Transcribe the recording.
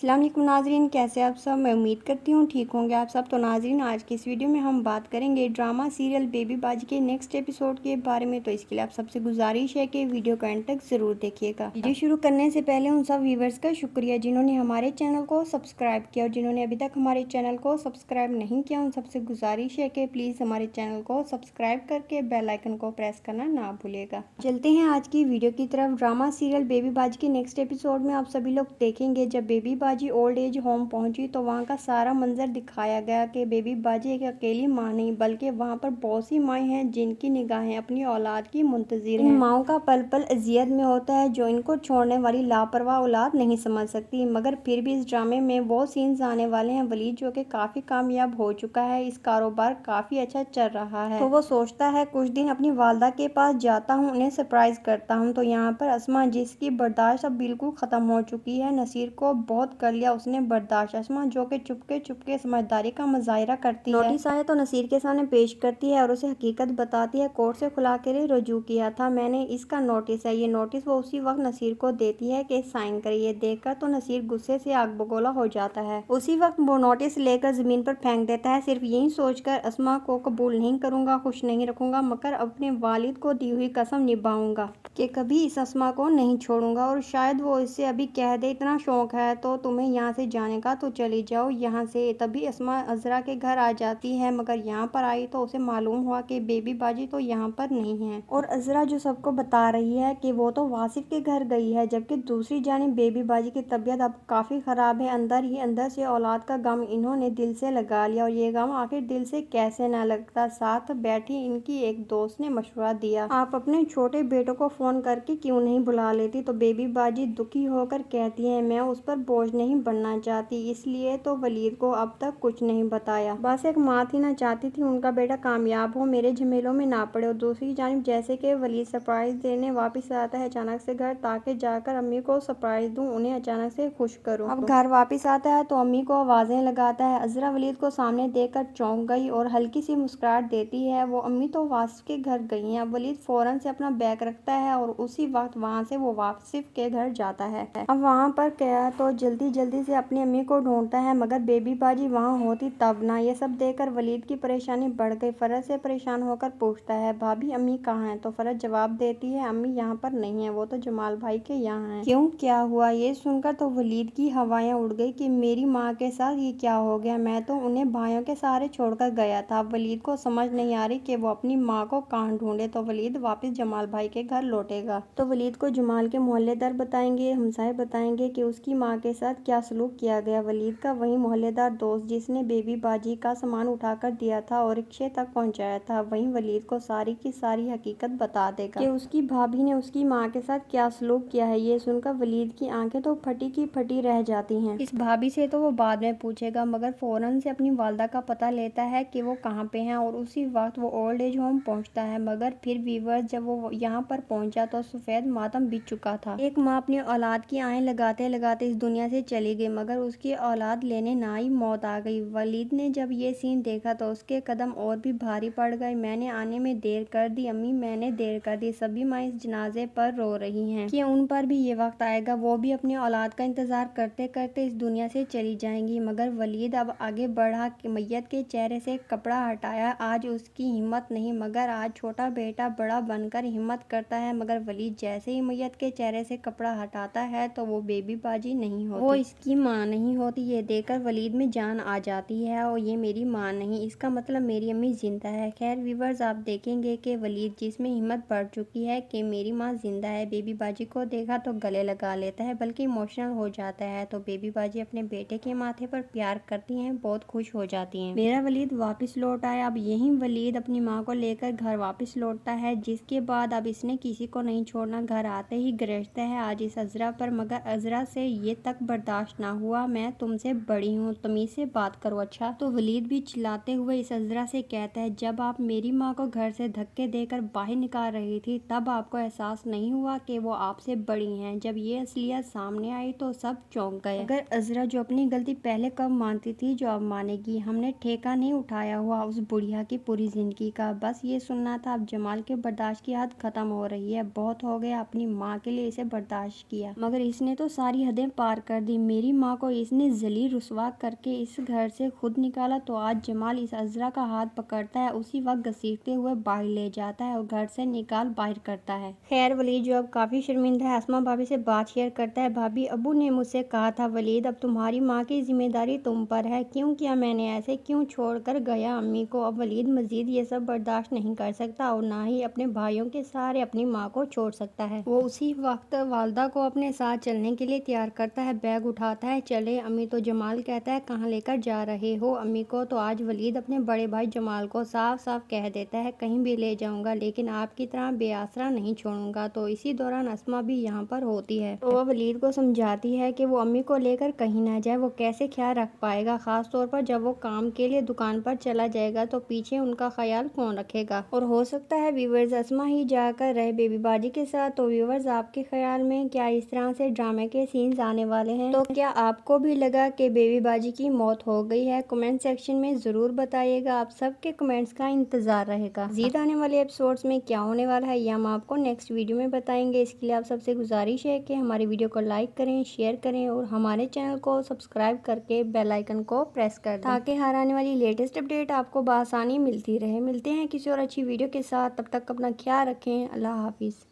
السلام علیکم ناظرین، کیسے آپ سب؟ میں امید کرتی ہوں ٹھیک ہوں گے آپ سب۔ تو ناظرین، آج کی اس ویڈیو میں ہم بات کریں گے ڈرامہ سیریل بیبی باجی کے نیکسٹ ایپیسوڈ کے بارے میں۔ تو اس کے لیے آپ سب سے گزارش ہے کہ ویڈیو کو اینڈ تک ضرور دیکھیے گا۔ ویڈیو شروع کرنے سے پہلے ان سب ویورز کا شکریہ جنہوں نے ہمارے چینل کو سبسکرائب کیا، اور جنہوں نے ابھی تک ہمارے چینل کو سبسکرائب نہیں کیا ان سب سے گزارش ہے کہ پلیز ہمارے چینل کو سبسکرائب کر کے بیل آئیکن کو پریس کرنا نہ بھولے گا۔ چلتے ہیں آج کی ویڈیو کی طرف۔ ڈرامہ سیریل بیبی باجی کے نیکسٹ ایپیسوڈ میں آپ سبھی لوگ دیکھیں گے جب بیبی باجی اولڈ ایج ہوم پہنچی تو وہاں کا سارا منظر دکھایا گیا کہ بیبی باجی ایک اکیلی ماں نہیں بلکہ وہاں پر بہت سی مائیں ہیں جن کی نگاہیں اپنی اولاد کی منتظر ہیں۔ ان ماؤں کا پل پل اذیت میں ہوتا ہے جو ان کو چھوڑنے والی لاپرواہ اولاد نہیں سمجھ سکتی، مگر پھر بھی اس ڈرامے میں وہ سینز آنے والے ہیں۔ ولید جو کہ کافی کامیاب ہو چکا ہے، اس کاروبار کافی اچھا چل رہا ہے، تو وہ سوچتا ہے کچھ دن اپنی والدہ کے پاس جاتا ہوں، انہیں سرپرائز کرتا ہوں۔ تو یہاں پر اسما جس کی برداشت اب بالکل ختم ہو چکی ہے، نصیر کو بہت کر لیا اس نے برداشت۔ اسما جو کہ چپکے سمجھداری کا مظاہرہ کرتی ہے، نوٹس آئے تو نصیر کے سامنے پیش کرتی ہے اور اسے حقیقت بتاتی ہے۔ کورٹ سے خلا کے لیے رجوع کیا تھا میں نے، اس کا نوٹس ہے۔ یہ نوٹس وہ اسی وقت نصیر کو دیتی ہے کہ سائن کرے۔ یہ دیکھ کر تو نصیر غصے سے آگ بگولا ہو جاتا ہے، اسی وقت وہ نوٹس لے کر زمین پر پھینک دیتا ہے، صرف یہی سوچ کر اسما کو قبول نہیں کروں گا، خوش نہیں رکھوں گا، مگر اپنے والد کو دی ہوئی قسم نبھاؤں گا کہ کبھی اس اسما کو نہیں چھوڑوں گا، اور شاید وہ اس سے ابھی کہہ دے اتنا شوق ہے تو تمہیں یہاں سے جانے کا تو چلی جاؤ یہاں سے۔ تبھی اسما عذرا کے گھر آ جاتی ہے، مگر یہاں پر آئی تو اسے معلوم ہوا کہ بیبی باجی تو یہاں پر نہیں ہے، اور عذرا جو سب کو بتا رہی ہے کہ وہ تو واصف کے گھر گئی ہے، جبکہ دوسری جانب بیبی باجی کی طبیعت اب کافی خراب ہے۔ اندر ہی اندر سے اولاد کا غم انہوں نے دل سے لگا لیا، اور یہ غم آخر دل سے کیسے نہ لگتا۔ ساتھ بیٹھی ان کی ایک دوست نے مشورہ دیا، آپ اپنے چھوٹے بیٹے کو فون کر کے کیوں نہیں بلا لیتی؟ تو بیبی باجی دکھی ہو کر کہتی ہے میں اس پر بوجھ نہیں بننا چاہتی، اس لیے تو ولید کو اب تک کچھ نہیں بتایا، بس ایک ماں تھی نہ چاہتی تھی ان کا بیٹا کامیاب ہو، میرے جھمیلوں میں نہ پڑے۔ اور دوسری جانب جیسے کہ ولید سرپرائز دینے واپس آتا ہے اچانک سے گھر، تاکہ جا کر امی کو سرپرائز دوں، انہیں اچانک سے خوش کروں۔ اب گھر واپس آتا ہے تو امی کو آوازیں لگاتا ہے، عذرا ولید کو سامنے دیکھ کر چونک گئی اور ہلکی سی مسکراہٹ دیتی ہے، وہ امی تو واصف کے گھر گئی ہیں۔ اب ولید فوراً سے اپنا بیگ رکھتا ہے اور اسی وقت وہاں سے وہ واصف کے گھر جاتا ہے۔ اب وہاں پر گیا تو جلدی سے اپنی امی کو ڈھونڈتا ہے، مگر بیبی باجی وہاں ہوتی تب نہ۔ یہ سب دیکھ کر ولید کی پریشانی بڑھ گئی، فرج سے پریشان ہو کر پوچھتا ہے بھابھی امی کہاں ہیں؟ تو فرج جواب دیتی ہے امی یہاں پر نہیں ہیں، وہ تو جمال بھائی کے یہاں ہیں۔ کیوں، کیا ہوا؟ یہ سن کر تو ولید کی ہوائیں اڑ گئی کہ میری ماں کے ساتھ یہ کیا ہو گیا، میں تو انہیں بھائیوں کے سہارے چھوڑ کر گیا تھا۔ اب ولید کو سمجھ نہیں آ رہی کہ وہ اپنی ماں کو کہاں ڈھونڈے۔ تو ولید واپس جمال بھائی کے گھر لوٹے گا تو ولید کو جمال کے محلے دار بتائیں گے، ہمسائے بتائیں گے کہ اس کی ماں کے ساتھ کیا سلوک کیا گیا۔ ولید کا وہی محلے دار دوست جس نے بیبی باجی کا سامان اٹھا کر دیا تھا اور رکشے تک پہنچایا تھا، وہی ولید کو ساری کی ساری حقیقت بتا دے گا کہ اس کی بھابھی نے اس کی ماں کے ساتھ کیا سلوک کیا ہے۔ یہ سن کر ولید کی آنکھیں تو پھٹی کی پھٹی رہ جاتی ہیں۔ اس بھابھی سے تو وہ بعد میں پوچھے گا، مگر فوراً سے اپنی والدہ کا پتہ لیتا ہے کہ وہ کہاں پہ ہیں، اور اسی وقت وہ اولڈ ایج ہوم پہنچتا ہے۔ مگر پھر ویورز جب وہ یہاں پر پہنچا تو سفید ماتم بچ چکا تھا۔ ایک ماں اپنی اولاد کی آہیں لگاتے لگاتے اس دنیا سے چلی گئی، مگر اس کی اولاد لینے نہ آئی، موت آ گئی۔ ولید نے جب یہ سین دیکھا تو اس کے قدم اور بھی بھاری پڑ گئے، میں نے آنے میں دیر کر دی امی، میں نے دیر کر دی، سبھی مائیں اس جنازے پر رو رہی ہیں کہ ان پر بھی یہ وقت آئے گا، وہ بھی اپنی اولاد کا انتظار کرتے کرتے اس دنیا سے چلی جائیں گی۔ مگر ولید اب آگے بڑھا، میت کے چہرے سے کپڑا ہٹایا۔ آج اس کی ہمت نہیں، مگر آج چھوٹا بیٹا بڑا بن کر ہمت کرتا ہے، مگر ولید جیسے ہی میت کے چہرے سے کپڑا ہٹاتا ہے تو وہ بیبی باجی نہیں ہوتی، وہ اس کی ماں نہیں ہوتی۔ یہ دیکھ کر ولید میں جان آ جاتی ہے، اور یہ میری ماں نہیں، اس کا مطلب میری امی زندہ ہے۔ خیر ویورز، آپ دیکھیں گے کہ ولید جس میں ہمت بڑھ چکی ہے کہ میری ماں زندہ ہے، بیبی باجی کو دیکھا تو گلے لگا لیتا ہے، بلکہ ایموشنل ہو جاتا ہے۔ تو بیبی باجی اپنے بیٹے کے ماتھے پر پیار کرتی ہیں، بہت خوش ہو جاتی ہیں، میرا ولید واپس لوٹ آیا۔ اب یہی ولید اپنی ماں کو لے کر گھر واپس لوٹتا ہے، جس کے بعد اب اس نے کسی کو نہیں چھوڑنا، گھر آتے ہی گرجتا ہے آج اس عذرا پر، مگر عذرا سے یہ تک برداشت نہ ہوا، میں تم سے بڑی ہوں، تمیز سے بات کرو اچھا۔ تو ولید بھی چلاتے ہوئے اس عذرا سے کہتا ہے جب آپ میری ماں کو گھر سے دھکے دے کر باہر نکال رہی تھی تب آپ کو احساس نہیں ہوا کہ وہ آپ سے بڑی ہیں؟ جب یہ اصلیت سامنے آئی تو سب چونک گئے، مگر عذرا جو اپنی غلطی پہلے کب مانتی تھی جو اب مانے گی؟ ہم نے ٹھیکہ نہیں اٹھایا ہوا اس بڑھیا کی پوری زندگی کا، بس یہ سننا تھا۔ اب جمال کے برداشت کی حد ختم ہو رہی ہے، بہت ہو گیا، اپنی ماں کے لیے اسے برداشت کیا، مگر اس نے تو ساری حدیں پار کر دی۔ دی، میری ماں کو اس نے ذلیل رسوا کر کے اس گھر سے خود نکالا تو آج جمال اس عذرا کا ہاتھ پکڑتا ہے، اسی وقت گھسیٹتے ہوئے باہر لے جاتا ہے اور گھر سے نکال باہر کرتا ہے۔ خیر ولید جو اب کافی شرمندہ ہے، اسما بھابی سے بات شیئر کرتا ہے۔ بھابی، ابو نے مجھ سے کہا تھا ولید اب تمہاری ماں کی ذمہ داری تم پر ہے، کیوں کیا میں نے ایسے، کیوں چھوڑ کر گیا امی کو؟ اب ولید مزید یہ سب برداشت نہیں کر سکتا اور نہ ہی اپنے بھائیوں کے سہارے اپنی ماں کو چھوڑ سکتا ہے۔ وہ اسی وقت والدہ کو اپنے ساتھ چلنے کے لیے تیار کرتا ہے، بیگ اٹھاتا ہے، چلے امی؟ تو جمال کہتا ہے کہاں لے کر جا رہے ہو امی کو؟ تو آج ولید اپنے بڑے بھائی جمال کو صاف صاف کہہ دیتا ہے کہیں بھی لے جاؤں گا لیکن آپ کی طرح بے آسرا نہیں چھوڑوں گا۔ تو اسی دوران اسما بھی یہاں پر ہوتی ہے تو وہ ولید کو سمجھاتی ہے کہ وہ امی کو لے کر کہیں نہ جائے، وہ کیسے خیال رکھ پائے گا، خاص طور پر جب وہ کام کے لیے دکان پر چلا جائے گا تو پیچھے ان کا خیال کون رکھے گا؟ اور ہو سکتا ہے ویورز اسما ہی جا کر رہے بیبی باجی کے ساتھ۔ تو ویورز آپ کے خیال میں کیا اس طرح سے ڈرامے کے سینز آنے والے ہیں؟ تو کیا آپ کو بھی لگا کہ بیبی باجی کی موت ہو گئی ہے؟ کمنٹ سیکشن میں ضرور بتائیے گا، آپ سب کے کمنٹس کا انتظار رہے گا۔ مزید آنے والے ایپیسوڈز میں کیا ہونے والا ہے یہ ہم آپ کو نیکسٹ ویڈیو میں بتائیں گے۔ اس کے لیے آپ سب سے گزارش ہے کہ ہماری ویڈیو کو لائک کریں، شیئر کریں اور ہمارے چینل کو سبسکرائب کر کے بیل آئیکن کو پریس کر دیں تاکہ ہر آنے والی لیٹسٹ اپڈیٹ آپ کو بآسانی ملتی رہے۔ ملتے ہیں کسی اور اچھی ویڈیو کے ساتھ، تب تک اپنا خیال رکھیں، اللہ حافظ۔